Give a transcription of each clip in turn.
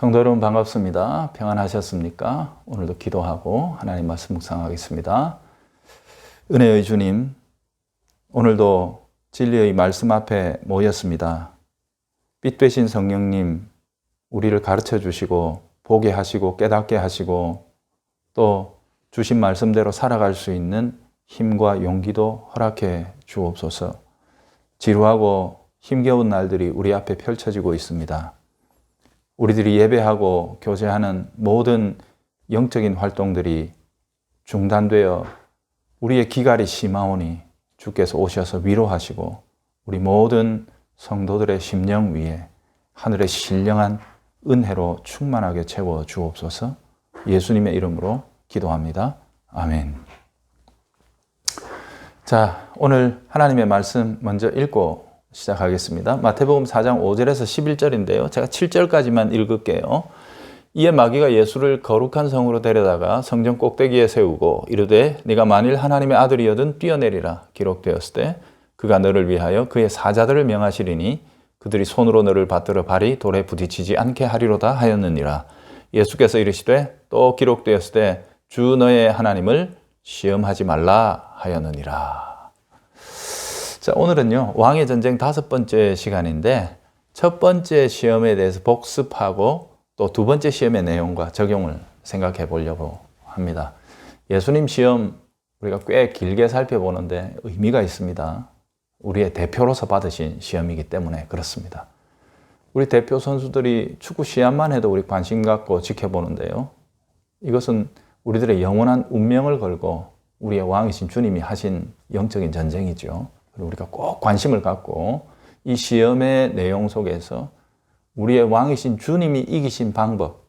성도 여러분 반갑습니다. 평안하셨습니까? 오늘도 기도하고 하나님 말씀 묵상하겠습니다. 은혜의 주님, 오늘도 진리의 말씀 앞에 모였습니다. 빛 되신 성령님, 우리를 가르쳐 주시고 보게 하시고 깨닫게 하시고 또 주신 말씀대로 살아갈 수 있는 힘과 용기도 허락해 주옵소서. 지루하고 힘겨운 날들이 우리 앞에 펼쳐지고 있습니다. 우리들이 예배하고 교제하는 모든 영적인 활동들이 중단되어 우리의 기갈이 심하오니 주께서 오셔서 위로하시고 우리 모든 성도들의 심령 위에 하늘의 신령한 은혜로 충만하게 채워 주옵소서. 예수님의 이름으로 기도합니다. 아멘. 자, 오늘 하나님의 말씀 먼저 읽고 시작하겠습니다. 마태복음 4장 5절에서 11절인데요. 제가 7절까지만 읽을게요. 이에 마귀가 예수를 거룩한 성으로 데려다가 성전 꼭대기에 세우고 이르되 네가 만일 하나님의 아들이여든 뛰어내리라 기록되었을 때 그가 너를 위하여 그의 사자들을 명하시리니 그들이 손으로 너를 받들어 발이 돌에 부딪히지 않게 하리로다 하였느니라. 예수께서 이르시되 또 기록되었을 때 주 너의 하나님을 시험하지 말라 하였느니라. 자, 오늘은요, 왕의 전쟁 5번째 시간인데 첫 번째 시험에 대해서 복습하고 또 두 번째 시험의 내용과 적용을 생각해 보려고 합니다. 예수님 시험 우리가 꽤 길게 살펴보는데 의미가 있습니다. 우리의 대표로서 받으신 시험이기 때문에 그렇습니다. 우리 대표 선수들이 축구 시합만 해도 우리 관심 갖고 지켜보는데요. 이것은 우리들의 영원한 운명을 걸고 우리의 왕이신 주님이 하신 영적인 전쟁이죠. 우리가 꼭 관심을 갖고 이 시험의 내용 속에서 우리의 왕이신 주님이 이기신 방법,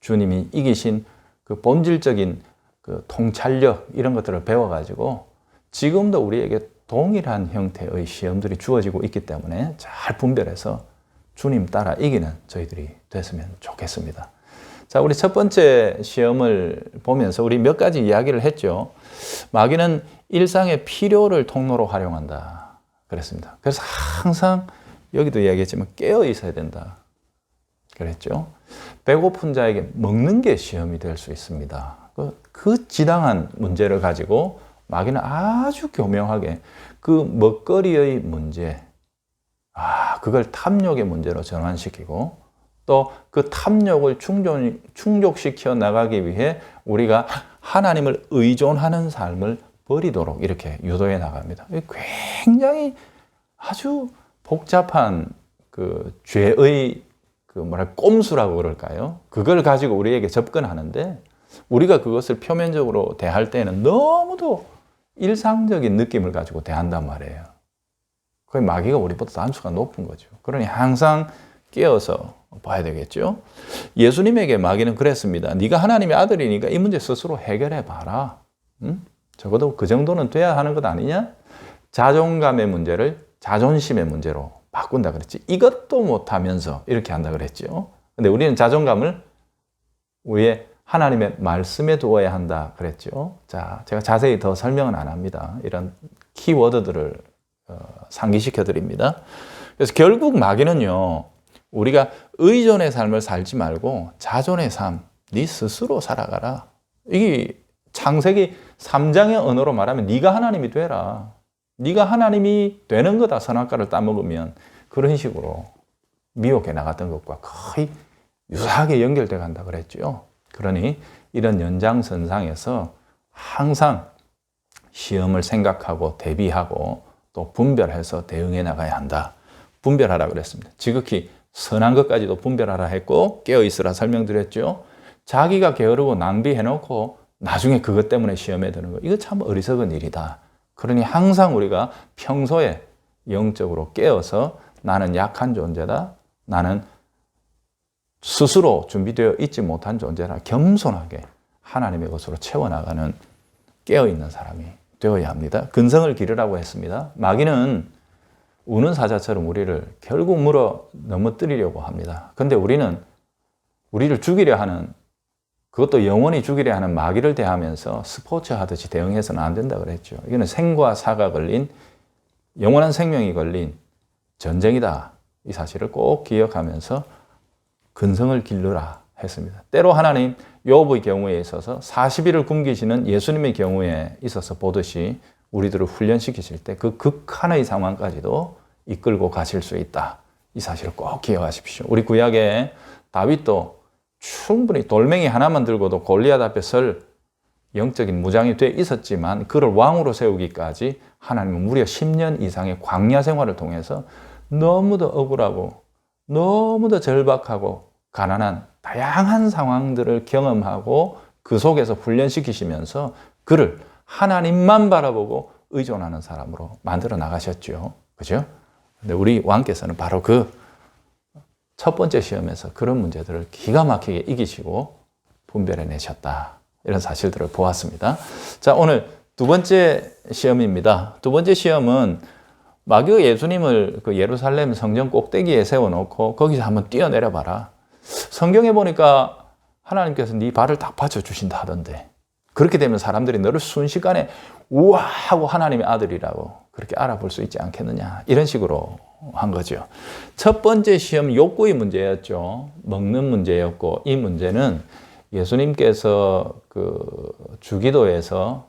주님이 이기신 그 본질적인 그 통찰력 이런 것들을 배워가지고 지금도 우리에게 동일한 형태의 시험들이 주어지고 있기 때문에 잘 분별해서 주님 따라 이기는 저희들이 됐으면 좋겠습니다. 자, 우리 첫 번째 시험을 보면서 우리 몇 가지 이야기를 했죠. 마귀는 일상의 필요를 통로로 활용한다 그랬습니다. 그래서 항상 여기도 이야기했지만 깨어 있어야 된다 그랬죠. 배고픈 자에게 먹는 게 시험이 될 수 있습니다. 그 지당한 문제를 가지고 마귀는 아주 교묘하게 그 먹거리의 문제, 그걸 탐욕의 문제로 전환시키고 또 그 탐욕을 충족시켜 나가기 위해 우리가 하나님을 의존하는 삶을 버리도록 이렇게 유도해 나갑니다. 굉장히 아주 복잡한 그 죄의 꼼수라고 그럴까요? 그걸 가지고 우리에게 접근하는데 우리가 그것을 표면적으로 대할 때는 너무도 일상적인 느낌을 가지고 대한단 말이에요. 거의 마귀가 우리보다 단수가 높은 거죠. 그러니 항상 깨어서 봐야 되겠죠. 예수님에게 마귀는 그랬습니다. 네가 하나님의 아들이니까 이 문제 스스로 해결해 봐라. 적어도 그 정도는 돼야 하는 것 아니냐? 자존감의 문제를 자존심의 문제로 바꾼다 그랬지. 이것도 못하면서 이렇게 한다 그랬죠. 근데 우리는 자존감을 우리의 하나님의 말씀에 두어야 한다 그랬죠. 자, 제가 자세히 더 설명은 안 합니다. 이런 키워드들을 상기시켜 드립니다. 그래서 결국 마귀는요, 우리가 의존의 삶을 살지 말고 자존의 삶, 네 스스로 살아가라. 이게 창세기 3장의 언어로 말하면 네가 하나님이 되라. 네가 하나님이 되는 거다. 선악과를 따먹으면 그런 식으로 미혹해 나갔던 것과 거의 유사하게 연결돼 간다 그랬죠. 그러니 이런 연장선상에서 항상 시험을 생각하고 대비하고 또 분별해서 대응해 나가야 한다. 분별하라 그랬습니다. 지극히 선한 것까지도 분별하라 했고 깨어있으라 설명드렸죠. 자기가 게으르고 낭비해놓고 나중에 그것 때문에 시험에 드는 거, 이거 참 어리석은 일이다. 그러니 항상 우리가 평소에 영적으로 깨어서 나는 약한 존재다. 나는 스스로 준비되어 있지 못한 존재라 겸손하게 하나님의 것으로 채워나가는 깨어있는 사람이 되어야 합니다. 근성을 기르라고 했습니다. 마귀는 우는 사자처럼 우리를 결국 물어 넘어뜨리려고 합니다. 근데 우리는 우리를 죽이려 하는, 그것도 영원히 죽이려 하는 마귀를 대하면서 스포츠 하듯이 대응해서는 안 된다 그랬죠. 이거는 생과 사가 걸린, 영원한 생명이 걸린 전쟁이다. 이 사실을 꼭 기억하면서 근성을 기르라 했습니다. 때로 하나님 욥의 경우에 있어서 40일을 굶기시는 예수님의 경우에 있어서 보듯이 우리들을 훈련시키실 때 그 극한의 상황까지도 이끌고 가실 수 있다. 이 사실을 꼭 기억하십시오. 우리 구약에 다윗도 충분히 돌멩이 하나만 들고도 골리앗 앞에 설 영적인 무장이 돼 있었지만 그를 왕으로 세우기까지 하나님은 무려 10년 이상의 광야 생활을 통해서 너무도 억울하고 너무도 절박하고 가난한 다양한 상황들을 경험하고 그 속에서 훈련시키시면서 그를 하나님만 바라보고 의존하는 사람으로 만들어 나가셨죠. 그죠? 근데 우리 왕께서는 바로 그 첫 번째 시험에서 그런 문제들을 기가 막히게 이기시고 분별해 내셨다. 이런 사실들을 보았습니다. 자, 오늘 두 번째 시험입니다. 두 번째 시험은 마귀가 예수님을 그 예루살렘 성전 꼭대기에 세워놓고 거기서 한번 뛰어내려 봐라. 성경에 보니까 하나님께서 네 발을 딱 받쳐주신다 하던데 그렇게 되면 사람들이 너를 순식간에 우와 하고 하나님의 아들이라고 그렇게 알아볼 수 있지 않겠느냐 이런 식으로 한 거죠. 첫 번째 시험 욕구의 문제였죠. 먹는 문제였고 이 문제는 예수님께서 그 주기도에서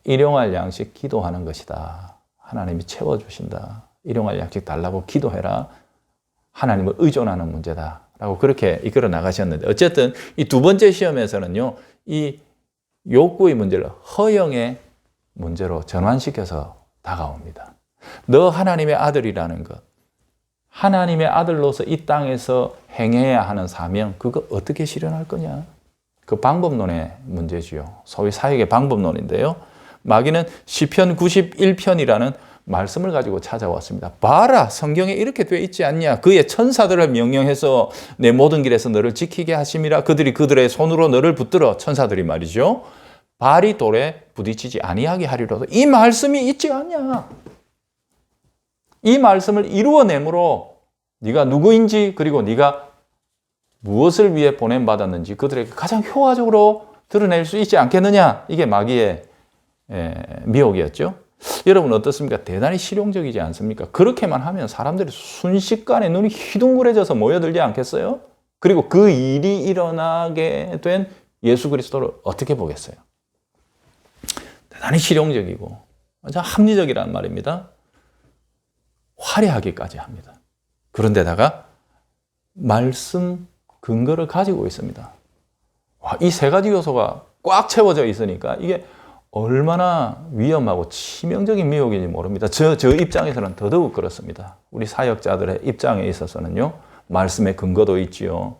일용할 양식 기도하는 것이다. 하나님이 채워주신다. 일용할 양식 달라고 기도해라. 하나님을 의존하는 문제다. 라고 그렇게 이끌어 나가셨는데 어쨌든 이 두 번째 시험에서는요. 이 욕구의 문제를 허영의 문제로 전환시켜서 다가옵니다. 너 하나님의 아들이라는 것. 하나님의 아들로서 이 땅에서 행해야 하는 사명, 그거 어떻게 실현할 거냐? 그 방법론의 문제지요. 소위 사역의 방법론인데요. 마귀는 시편 91편이라는 말씀을 가지고 찾아왔습니다. 봐라, 성경에 이렇게 되어 있지 않냐? 그의 천사들을 명령해서 내 모든 길에서 너를 지키게 하심이라. 그들이 그들의 손으로 너를 붙들어, 천사들이 말이죠. 발이 돌에 부딪히지 아니하게 하리로도. 이 말씀이 있지 않냐? 이 말씀을 이루어내므로 네가 누구인지 그리고 네가 무엇을 위해 보냄받았는지 그들에게 가장 효과적으로 드러낼 수 있지 않겠느냐. 이게 마귀의 미혹이었죠. 여러분 어떻습니까? 대단히 실용적이지 않습니까? 그렇게만 하면 사람들이 순식간에 눈이 휘둥그레져서 모여들지 않겠어요? 그리고 그 일이 일어나게 된 예수 그리스도를 어떻게 보겠어요? 대단히 실용적이고 아주 합리적이라는 말입니다. 화려하기까지 합니다. 그런데다가 말씀 근거를 가지고 있습니다. 이 세 가지 요소가 꽉 채워져 있으니까 이게 얼마나 위험하고 치명적인 미혹인지 모릅니다. 저 입장에서는 더더욱 그렇습니다. 우리 사역자들의 입장에 있어서는요. 말씀의 근거도 있지요.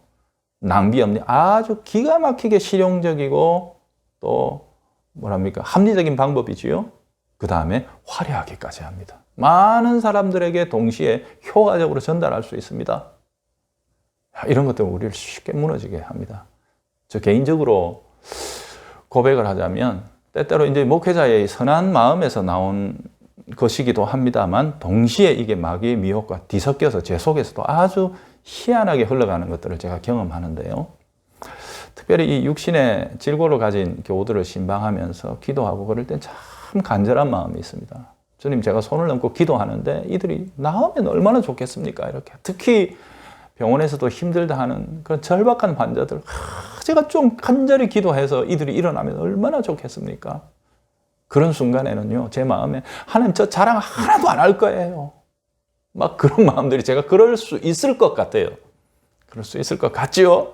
낭비 없는 아주 기가 막히게 실용적이고 또 뭐랍니까? 합리적인 방법이지요. 그 다음에 화려하기까지 합니다. 많은 사람들에게 동시에 효과적으로 전달할 수 있습니다. 이런 것들은 우리를 쉽게 무너지게 합니다. 저 개인적으로 고백을 하자면 때때로 이제 목회자의 선한 마음에서 나온 것이기도 합니다만 동시에 이게 마귀의 미혹과 뒤섞여서 제 속에서도 아주 희한하게 흘러가는 것들을 제가 경험하는데요. 특별히 이 육신의 질고를 가진 교우들을 신방하면서 기도하고 그럴 땐 참 간절한 마음이 있습니다. 주님, 제가 손을 얹고 기도하는데 이들이 나오면 얼마나 좋겠습니까? 이렇게 특히 병원에서도 힘들다 하는 그런 절박한 환자들, 제가 좀 간절히 기도해서 이들이 일어나면 얼마나 좋겠습니까? 그런 순간에는요, 제 마음에 하나님 저 자랑 하나도 안 할 거예요. 막 그런 마음들이 제가 그럴 수 있을 것 같아요. 그럴 수 있을 것 같지요?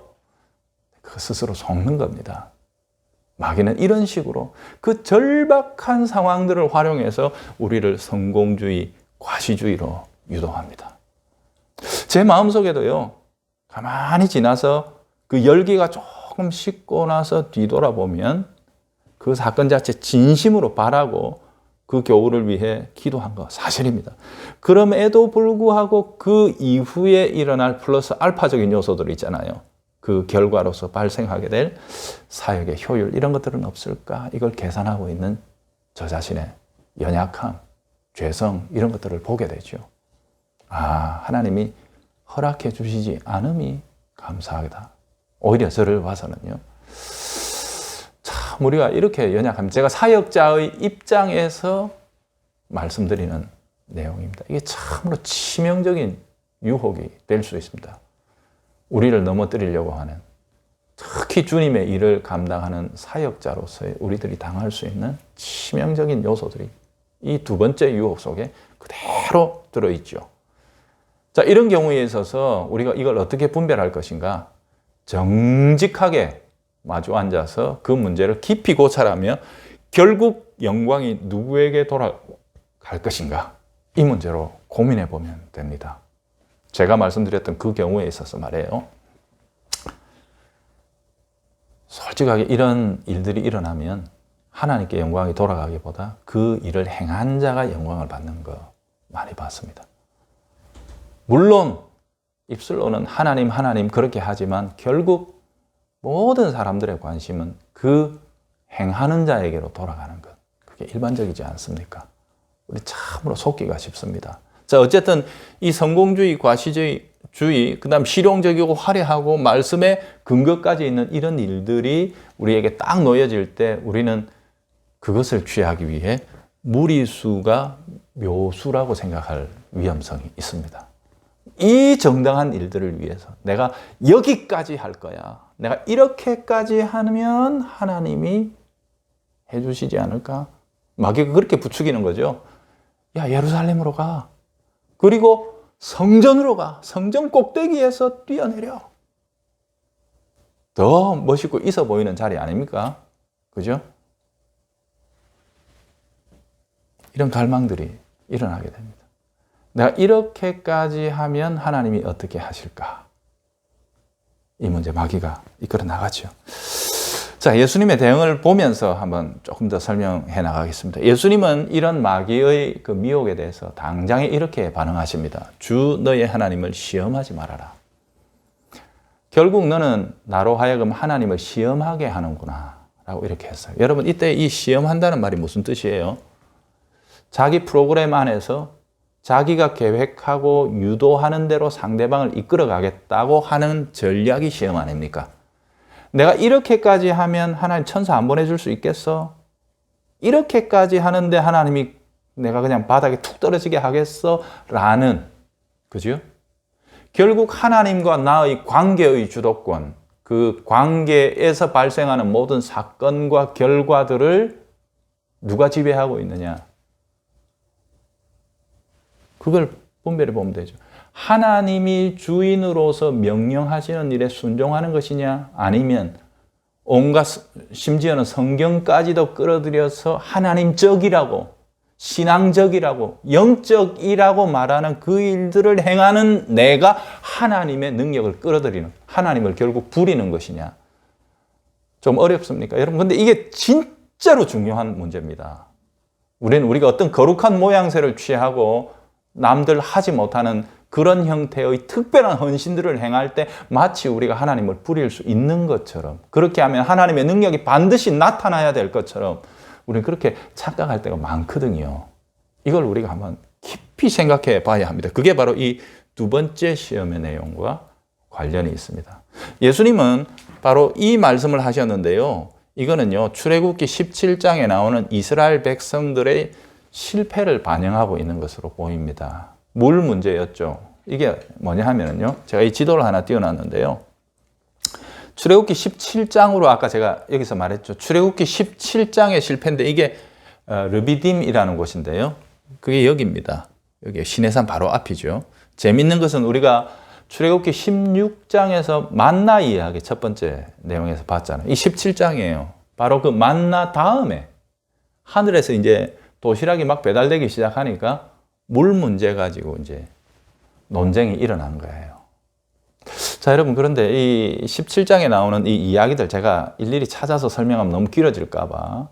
그 스스로 속는 겁니다. 마귀는 이런 식으로 그 절박한 상황들을 활용해서 우리를 성공주의, 과시주의로 유도합니다. 제 마음속에도요, 가만히 지나서 그 열기가 조금 식고 나서 뒤돌아보면 그 사건 자체 진심으로 바라고 그 교우를 위해 기도한 거 사실입니다. 그럼에도 불구하고 그 이후에 일어날 플러스 알파적인 요소들 있잖아요. 그 결과로서 발생하게 될 사역의 효율 이런 것들은 없을까? 이걸 계산하고 있는 저 자신의 연약함, 죄성 이런 것들을 보게 되죠. 하나님이 허락해 주시지 않음이 감사하다. 오히려 저를 봐서는요. 참 우리가 이렇게 연약합니다. 제가 사역자의 입장에서 말씀드리는 내용입니다. 이게 참으로 치명적인 유혹이 될 수 있습니다. 우리를 넘어뜨리려고 하는, 특히 주님의 일을 감당하는 사역자로서의 우리들이 당할 수 있는 치명적인 요소들이 이 두 번째 유혹 속에 그대로 들어있죠. 자, 이런 경우에 있어서 우리가 이걸 어떻게 분별할 것인가? 정직하게 마주 앉아서 그 문제를 깊이 고찰하며 결국 영광이 누구에게 돌아갈 것인가? 이 문제로 고민해 보면 됩니다. 제가 말씀드렸던 그 경우에 있어서 말이에요. 솔직하게 이런 일들이 일어나면 하나님께 영광이 돌아가기보다 그 일을 행한 자가 영광을 받는 거 많이 봤습니다. 물론 입술로는 하나님 하나님 그렇게 하지만 결국 모든 사람들의 관심은 그 행하는 자에게로 돌아가는 것. 그게 일반적이지 않습니까? 우리 참으로 속기가 쉽습니다. 자, 어쨌든 이 성공주의, 과시주의, 그 다음 실용적이고 화려하고 말씀의 근거까지 있는 이런 일들이 우리에게 딱 놓여질 때 우리는 그것을 취하기 위해 무리수가 묘수라고 생각할 위험성이 있습니다. 이 정당한 일들을 위해서 내가 여기까지 할 거야. 내가 이렇게까지 하면 하나님이 해주시지 않을까? 마귀가 그렇게 부추기는 거죠. 야, 예루살렘으로 가. 그리고 성전으로 가. 성전 꼭대기에서 뛰어내려. 더 멋있고 있어 보이는 자리 아닙니까? 그죠? 이런 갈망들이 일어나게 됩니다. 내가 이렇게까지 하면 하나님이 어떻게 하실까? 이 문제 마귀가 이끌어 나가죠. 자, 예수님의 대응을 보면서 한번 조금 더 설명해 나가겠습니다. 예수님은 이런 마귀의 그 미혹에 대해서 당장에 이렇게 반응하십니다. 주 너의 하나님을 시험하지 말아라. 결국 너는 나로 하여금 하나님을 시험하게 하는구나 라고 이렇게 했어요. 여러분, 이때 이 시험한다는 말이 무슨 뜻이에요? 자기 프로그램 안에서 자기가 계획하고 유도하는 대로 상대방을 이끌어 가겠다고 하는 전략이 시험 아닙니까? 내가 이렇게까지 하면 하나님 천사 안 보내줄 수 있겠어? 이렇게까지 하는데 하나님이 내가 그냥 바닥에 툭 떨어지게 하겠어? 라는, 그죠? 결국 하나님과 나의 관계의 주도권, 그 관계에서 발생하는 모든 사건과 결과들을 누가 지배하고 있느냐? 그걸 분별해 보면 되죠. 하나님이 주인으로서 명령하시는 일에 순종하는 것이냐? 아니면 온갖, 심지어는 성경까지도 끌어들여서 하나님적이라고, 신앙적이라고, 영적이라고 말하는 그 일들을 행하는 내가 하나님의 능력을 끌어들이는, 하나님을 결국 부리는 것이냐? 좀 어렵습니까? 여러분, 근데 이게 진짜로 중요한 문제입니다. 우리가 어떤 거룩한 모양새를 취하고 남들 하지 못하는 그런 형태의 특별한 헌신들을 행할 때 마치 우리가 하나님을 부릴 수 있는 것처럼, 그렇게 하면 하나님의 능력이 반드시 나타나야 될 것처럼 우리는 그렇게 착각할 때가 많거든요. 이걸 우리가 한번 깊이 생각해 봐야 합니다. 그게 바로 이 두 번째 시험의 내용과 관련이 있습니다. 예수님은 바로 이 말씀을 하셨는데요. 이거는요, 출애굽기 17장에 나오는 이스라엘 백성들의 실패를 반영하고 있는 것으로 보입니다. 물 문제였죠. 이게 뭐냐 하면요, 제가 이 지도를 하나 띄워놨는데요. 출애굽기 17장으로 아까 제가 여기서 말했죠. 출애굽기 17장의 실패인데 이게 르비딤이라는 곳인데요. 그게 여기입니다. 여기 시내산 바로 앞이죠. 재밌는 것은 우리가 출애굽기 16장에서 만나 이야기 첫 번째 내용에서 봤잖아요. 이 17장이에요. 바로 그 만나 다음에 하늘에서 이제 도시락이 막 배달되기 시작하니까 물 문제 가지고 이제 논쟁이 일어난 거예요. 자, 여러분, 그런데 이 17장에 나오는 이 이야기들 제가 일일이 찾아서 설명하면 너무 길어질까봐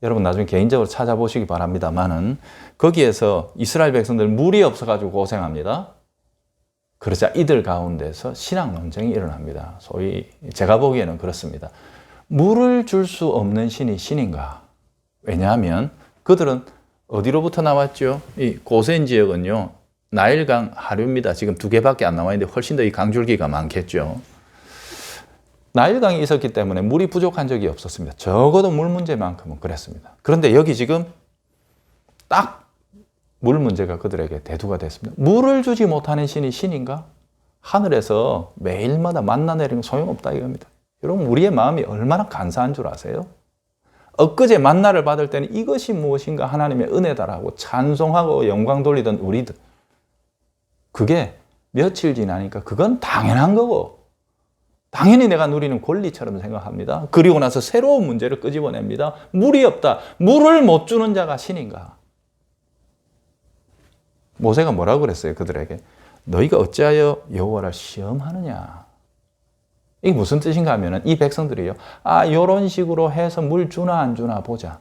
여러분 나중에 개인적으로 찾아보시기 바랍니다만은 거기에서 이스라엘 백성들 물이 없어가지고 고생합니다. 그러자 이들 가운데서 신학 논쟁이 일어납니다. 소위 제가 보기에는 그렇습니다. 물을 줄 수 없는 신이 신인가? 왜냐하면 그들은 어디로부터 나왔죠? 이 고센 지역은요, 나일강 하류입니다. 지금 2개밖에 안 나와 있는데 훨씬 더 이 강줄기가 많겠죠. 나일강이 있었기 때문에 물이 부족한 적이 없었습니다. 적어도 물 문제만큼은 그랬습니다. 그런데 여기 지금 딱 물 문제가 그들에게 대두가 됐습니다. 물을 주지 못하는 신이 신인가? 하늘에서 매일마다 만나 내리는 거 소용없다 이겁니다. 여러분, 우리의 마음이 얼마나 간사한 줄 아세요? 엊그제 만나를 받을 때는 이것이 무엇인가 하나님의 은혜다라고 찬송하고 영광 돌리던 우리들, 그게 며칠 지나니까 그건 당연한 거고 당연히 내가 누리는 권리처럼 생각합니다. 그리고 나서 새로운 문제를 끄집어냅니다. 물이 없다. 물을 못 주는 자가 신인가? 모세가 뭐라고 그랬어요? 그들에게 너희가 어찌하여 여호와를 시험하느냐? 이게 무슨 뜻인가 하면은 이 백성들이요, 요런 식으로 해서 물 주나 안 주나 보자.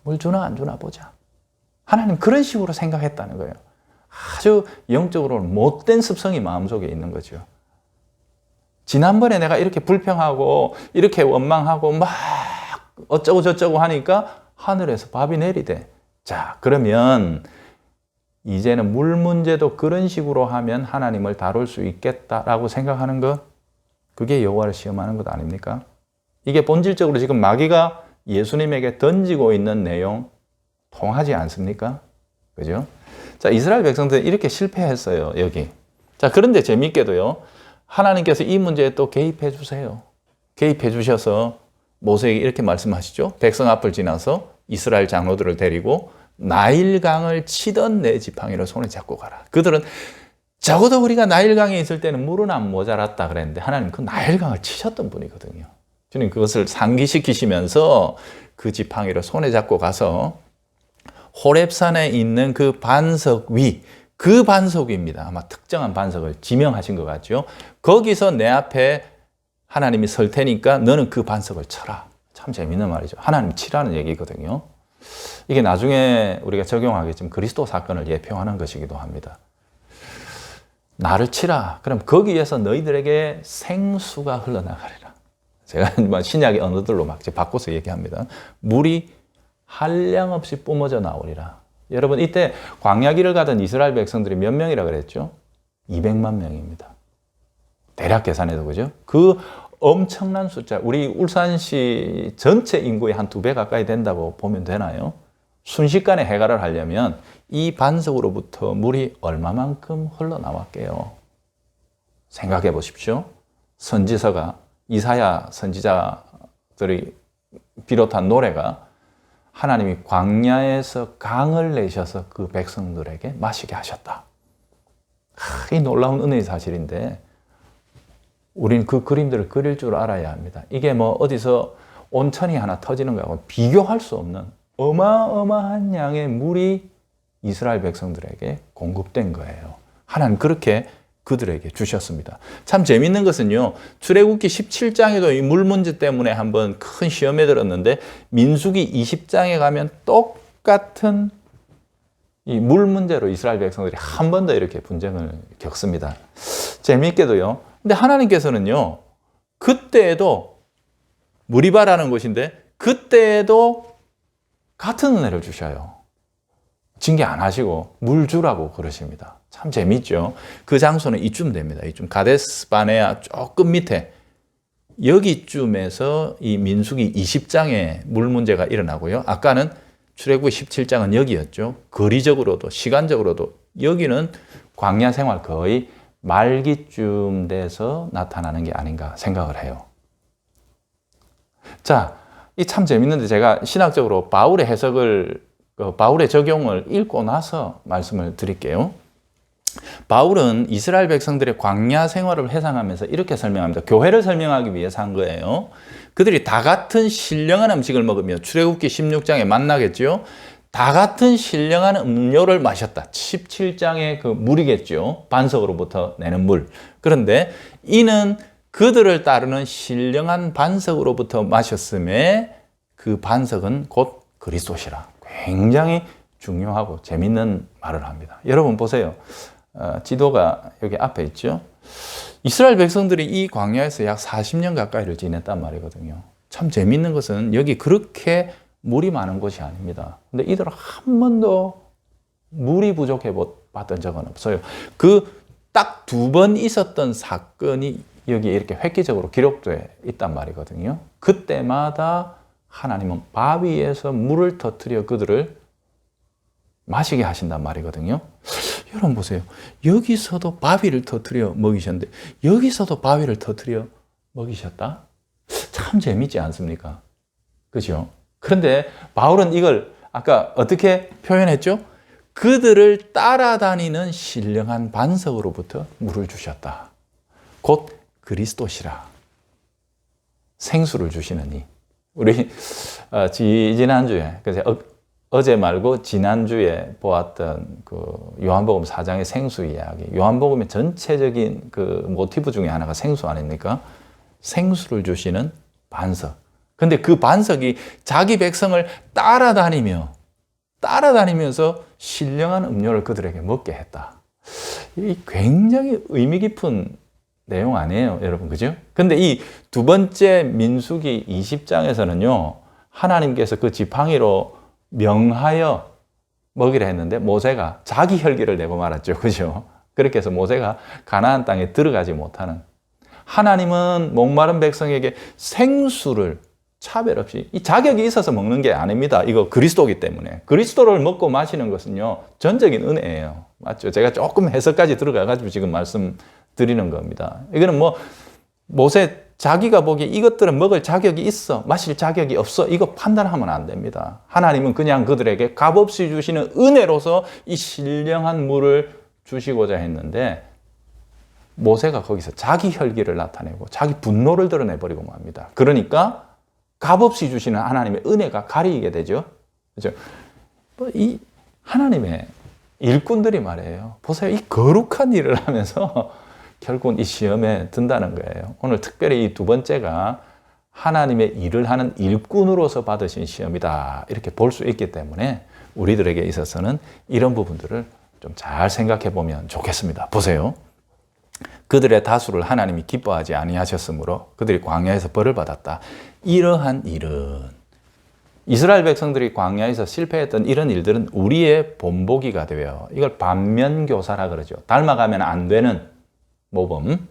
물 주나 안 주나 보자. 하나님 그런 식으로 생각했다는 거예요. 아주 영적으로 못된 습성이 마음속에 있는 거죠. 지난번에 내가 이렇게 불평하고 이렇게 원망하고 막 어쩌고 저쩌고 하니까 하늘에서 밥이 내리대. 자, 그러면 이제는 물 문제도 그런 식으로 하면 하나님을 다룰 수 있겠다라고 생각하는 것, 그게 여호와를 시험하는 것 아닙니까? 이게 본질적으로 지금 마귀가 예수님에게 던지고 있는 내용 통하지 않습니까? 그죠? 자, 이스라엘 백성들은 이렇게 실패했어요, 여기. 자, 그런데 재미있게도요, 하나님께서 이 문제에 또 개입해 주세요. 개입해 주셔서 모세에게 이렇게 말씀하시죠. 백성 앞을 지나서 이스라엘 장로들을 데리고 나일강을 치던 내 지팡이를 손에 잡고 가라. 그들은 적어도 우리가 나일강에 있을 때는 물은 안 모자랐다 그랬는데 하나님 그 나일강을 치셨던 분이거든요. 주님 그것을 상기시키시면서 그 지팡이를 손에 잡고 가서 호렙산에 있는 그 반석 위, 그 반석입니다. 아마 특정한 반석을 지명하신 것 같죠. 거기서 내 앞에 하나님이 설 테니까 너는 그 반석을 쳐라. 참 재밌는 말이죠. 하나님 치라는 얘기거든요. 이게 나중에 우리가 적용하겠지만 그리스도 사건을 예표하는 것이기도 합니다. 나를 치라. 그럼 거기에서 너희들에게 생수가 흘러나가리라. 제가 신약의 언어들로 막 바꿔서 얘기합니다. 물이 한량없이 뿜어져 나오리라. 여러분, 이때 광야길을 가던 이스라엘 백성들이 몇 명이라 그랬죠? 200만 명입니다. 대략 계산해도 그죠? 그 엄청난 숫자, 우리 울산시 전체 인구의 한 2배 가까이 된다고 보면 되나요? 순식간에 해결을 하려면 이 반석으로부터 물이 얼마만큼 흘러나왔게요? 생각해 보십시오. 선지서가, 이사야 선지자들이 비롯한 노래가 하나님이 광야에서 강을 내셔서 그 백성들에게 마시게 하셨다. 이 놀라운 은혜의 사실인데 우리는 그 그림들을 그릴 줄 알아야 합니다. 이게 뭐 어디서 온천이 하나 터지는 거하고 비교할 수 없는 어마어마한 양의 물이 이스라엘 백성들에게 공급된 거예요. 하나님 그렇게 그들에게 주셨습니다. 참 재밌는 것은요, 출애굽기 17장에도 이 물 문제 때문에 한번 큰 시험에 들었는데 민수기 20장에 가면 똑같은 이 물 문제로 이스라엘 백성들이 한 번 더 이렇게 분쟁을 겪습니다. 재미있게도요. 근데 하나님께서는요, 그때에도 무리바라는 곳인데 그때에도 같은 은혜를 주셔요. 징계 안 하시고 물 주라고 그러십니다. 참 재밌죠. 그 장소는 이쯤 됩니다. 이쯤 가데스 바네아 조금 밑에 여기쯤에서 이 민수기 20장에 물 문제가 일어나고요. 아까는 출애굽기 17장은 여기였죠. 거리적으로도 시간적으로도 여기는 광야 생활 거의 말기쯤 돼서 나타나는 게 아닌가 생각을 해요. 자, 이 참 재밌는데 제가 신학적으로 바울의 해석을 바울의 적용을 읽고 나서 말씀을 드릴게요. 바울은 이스라엘 백성들의 광야 생활을 회상하면서 이렇게 설명합니다. 교회를 설명하기 위해서 한 거예요. 그들이 다 같은 신령한 음식을 먹으며 출애굽기 16장에 만나겠죠. 다 같은 신령한 음료를 마셨다. 17장의 그 물이겠죠. 반석으로부터 내는 물. 그런데 이는 그들을 따르는 신령한 반석으로부터 마셨음에 그 반석은 곧 그리스도시라. 굉장히 중요하고 재밌는 말을 합니다. 여러분 보세요. 지도가 여기 앞에 있죠. 이스라엘 백성들이 이 광야에서 약 40년 가까이를 지냈단 말이거든요. 참 재밌는 것은 여기 그렇게 물이 많은 곳이 아닙니다. 근데 이들은 한 번도 물이 부족해 봤던 적은 없어요. 그 딱 2번 있었던 사건이 여기 이렇게 획기적으로 기록되어 있단 말이거든요. 그때마다 하나님은 바위에서 물을 터뜨려 그들을 마시게 하신단 말이거든요. 여러분 보세요. 여기서도 바위를 터뜨려 먹이셨는데 여기서도 바위를 터뜨려 먹이셨다? 참 재밌지 않습니까? 그죠? 그런데 바울은 이걸 아까 어떻게 표현했죠? 그들을 따라다니는 신령한 반석으로부터 물을 주셨다. 곧 그리스도시라. 생수를 주시는 이. 우리 지난주에, 어제 말고 지난주에 보았던 그 요한복음 4장의 생수 이야기. 요한복음의 전체적인 그 모티브 중에 하나가 생수 아닙니까? 생수를 주시는 반석. 근데 그 반석이 자기 백성을 따라다니면서 신령한 음료를 그들에게 먹게 했다. 이 굉장히 의미 깊은 내용 아니에요, 여러분, 그죠? 근데 이 두 번째 민수기 20장에서는요, 하나님께서 그 지팡이로 명하여 먹이라 했는데 모세가 자기 혈기를 내고 말았죠, 그죠? 그렇게 해서 모세가 가나안 땅에 들어가지 못하는, 하나님은 목마른 백성에게 생수를 차별 없이, 이 자격이 있어서 먹는 게 아닙니다. 이거 그리스도이기 때문에. 그리스도를 먹고 마시는 것은요, 전적인 은혜예요. 맞죠? 제가 조금 해석까지 들어가가지고 지금 말씀드리는 겁니다. 이거는 뭐, 모세 자기가 보기에 이것들은 먹을 자격이 있어, 마실 자격이 없어, 이거 판단하면 안 됩니다. 하나님은 그냥 그들에게 값없이 주시는 은혜로서 이 신령한 물을 주시고자 했는데, 모세가 거기서 자기 혈기를 나타내고 자기 분노를 드러내버리고 맙니다. 그러니까 값없이 주시는 하나님의 은혜가 가리게 되죠. 그렇죠? 이 하나님의 일꾼들이 말이에요. 보세요. 이 거룩한 일을 하면서 결국은 이 시험에 든다는 거예요. 오늘 특별히 이 두 번째가 하나님의 일을 하는 일꾼으로서 받으신 시험이다. 이렇게 볼 수 있기 때문에 우리들에게 있어서는 이런 부분들을 좀 잘 생각해 보면 좋겠습니다. 보세요. 그들의 다수를 하나님이 기뻐하지 아니하셨으므로 그들이 광야에서 벌을 받았다. 이러한 일은, 이스라엘 백성들이 광야에서 실패했던 이런 일들은 우리의 본보기가 되어요. 이걸 반면교사라 그러죠. 닮아가면 안 되는 모범.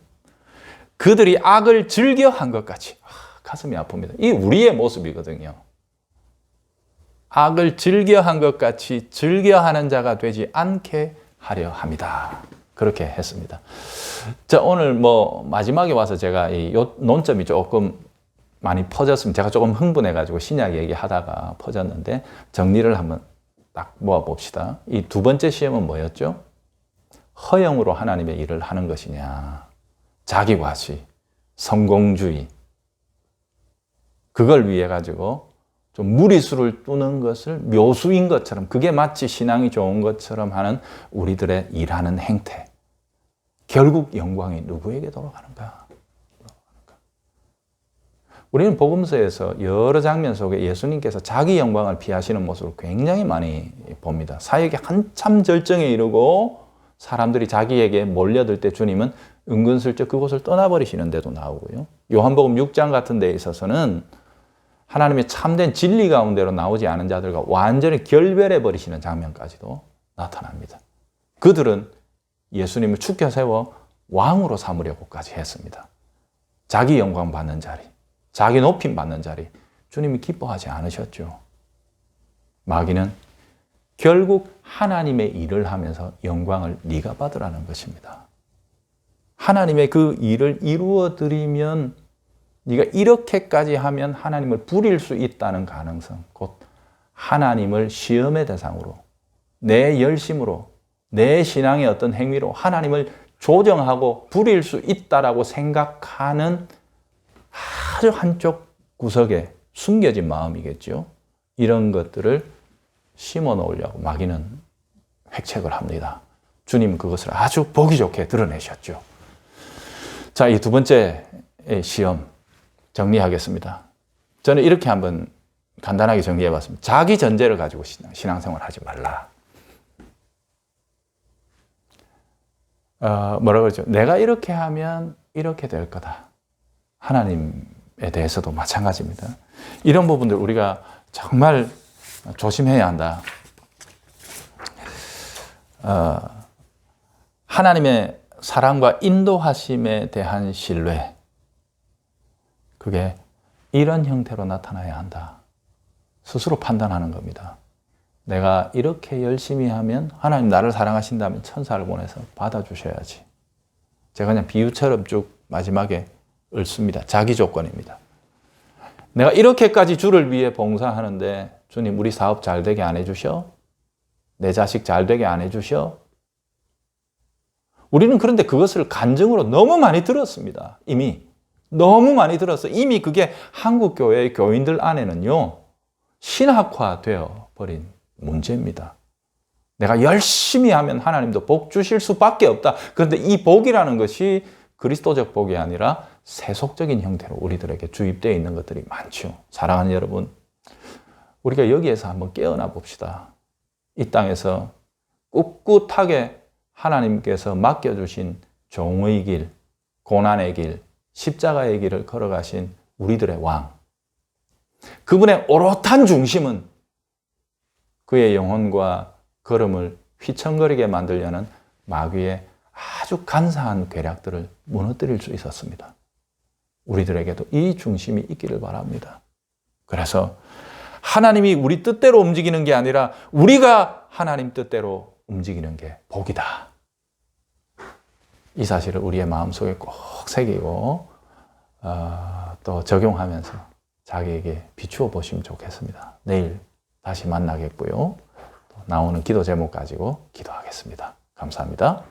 그들이 악을 즐겨한 것 같이. 가슴이 아픕니다. 이게 우리의 모습이거든요. 악을 즐겨한 것 같이 즐겨하는 자가 되지 않게 하려 합니다. 그렇게 했습니다. 자, 오늘 뭐 마지막에 와서 제가 이 논점이 조금 많이 퍼졌으면, 제가 조금 흥분해가지고 신약 얘기하다가 퍼졌는데 정리를 한번 딱 모아봅시다. 이 두 번째 시험은 뭐였죠? 허영으로 하나님의 일을 하는 것이냐, 자기과시, 성공주의, 그걸 위해 가지고 좀 무리수를 두는 것을 묘수인 것처럼, 그게 마치 신앙이 좋은 것처럼 하는 우리들의 일하는 행태. 결국 영광이 누구에게 돌아가는가? 우리는 복음서에서 여러 장면 속에 예수님께서 자기 영광을 피하시는 모습을 굉장히 많이 봅니다. 사역이 한참 절정에 이르고 사람들이 자기에게 몰려들 때 주님은 은근슬쩍 그곳을 떠나버리시는 데도 나오고요. 요한복음 6장 같은 데에 있어서는 하나님의 참된 진리 가운데로 나오지 않은 자들과 완전히 결별해 버리시는 장면까지도 나타납니다. 그들은 예수님을 축켜 세워 왕으로 삼으려고까지 했습니다. 자기 영광 받는 자리, 자기 높임 받는 자리, 주님이 기뻐하지 않으셨죠. 마귀는 결국 하나님의 일을 하면서 영광을 네가 받으라는 것입니다. 하나님의 그 일을 이루어 드리면, 네가 이렇게까지 하면 하나님을 부릴 수 있다는 가능성, 곧 하나님을 시험의 대상으로, 내 열심으로, 내 신앙의 어떤 행위로 하나님을 조정하고 부릴 수 있다라고 생각하는 아주 한쪽 구석에 숨겨진 마음이겠죠. 이런 것들을 심어 놓으려고 마귀는 획책을 합니다. 주님은 그것을 아주 보기 좋게 드러내셨죠. 자, 이 두 번째 시험 정리하겠습니다. 저는 이렇게 한번 간단하게 정리해 봤습니다. 자기 전제를 가지고 신앙생활 하지 말라. 뭐라 그러죠? 내가 이렇게 하면 이렇게 될 거다. 하나님에 대해서도 마찬가지입니다. 이런 부분들 우리가 정말 조심해야 한다. 하나님의 사랑과 인도하심에 대한 신뢰, 그게 이런 형태로 나타나야 한다. 스스로 판단하는 겁니다. 내가 이렇게 열심히 하면 하나님 나를 사랑하신다면 천사를 보내서 받아주셔야지. 제가 그냥 비유처럼 쭉 마지막에 읊습니다. 자기 조건입니다. 내가 이렇게까지 주를 위해 봉사하는데 주님 우리 사업 잘 되게 안 해주셔? 내 자식 잘 되게 안 해주셔? 우리는 그런데 그것을 간증으로 너무 많이 들었습니다. 이미. 너무 많이 들었어. 이미 그게 한국 교회의 교인들 안에는요, 신학화되어 버린 문제입니다. 내가 열심히 하면 하나님도 복 주실 수밖에 없다. 그런데 이 복이라는 것이 그리스도적 복이 아니라 세속적인 형태로 우리들에게 주입되어 있는 것들이 많죠. 사랑하는 여러분, 우리가 여기에서 한번 깨어나 봅시다. 이 땅에서 꿋꿋하게 하나님께서 맡겨주신 종의 길, 고난의 길, 십자가의 길을 걸어가신 우리들의 왕. 그분의 오롯한 중심은 그의 영혼과 걸음을 휘청거리게 만들려는 마귀의 아주 간사한 괴략들을 무너뜨릴 수 있었습니다. 우리들에게도 이 중심이 있기를 바랍니다. 그래서 하나님이 우리 뜻대로 움직이는 게 아니라 우리가 하나님 뜻대로 움직이는 게 복이다. 이 사실을 우리의 마음속에 꼭 새기고 또 적용하면서 자기에게 비추어 보시면 좋겠습니다. 내일 다시 만나겠고요. 또 나오는 기도 제목 가지고 기도하겠습니다. 감사합니다.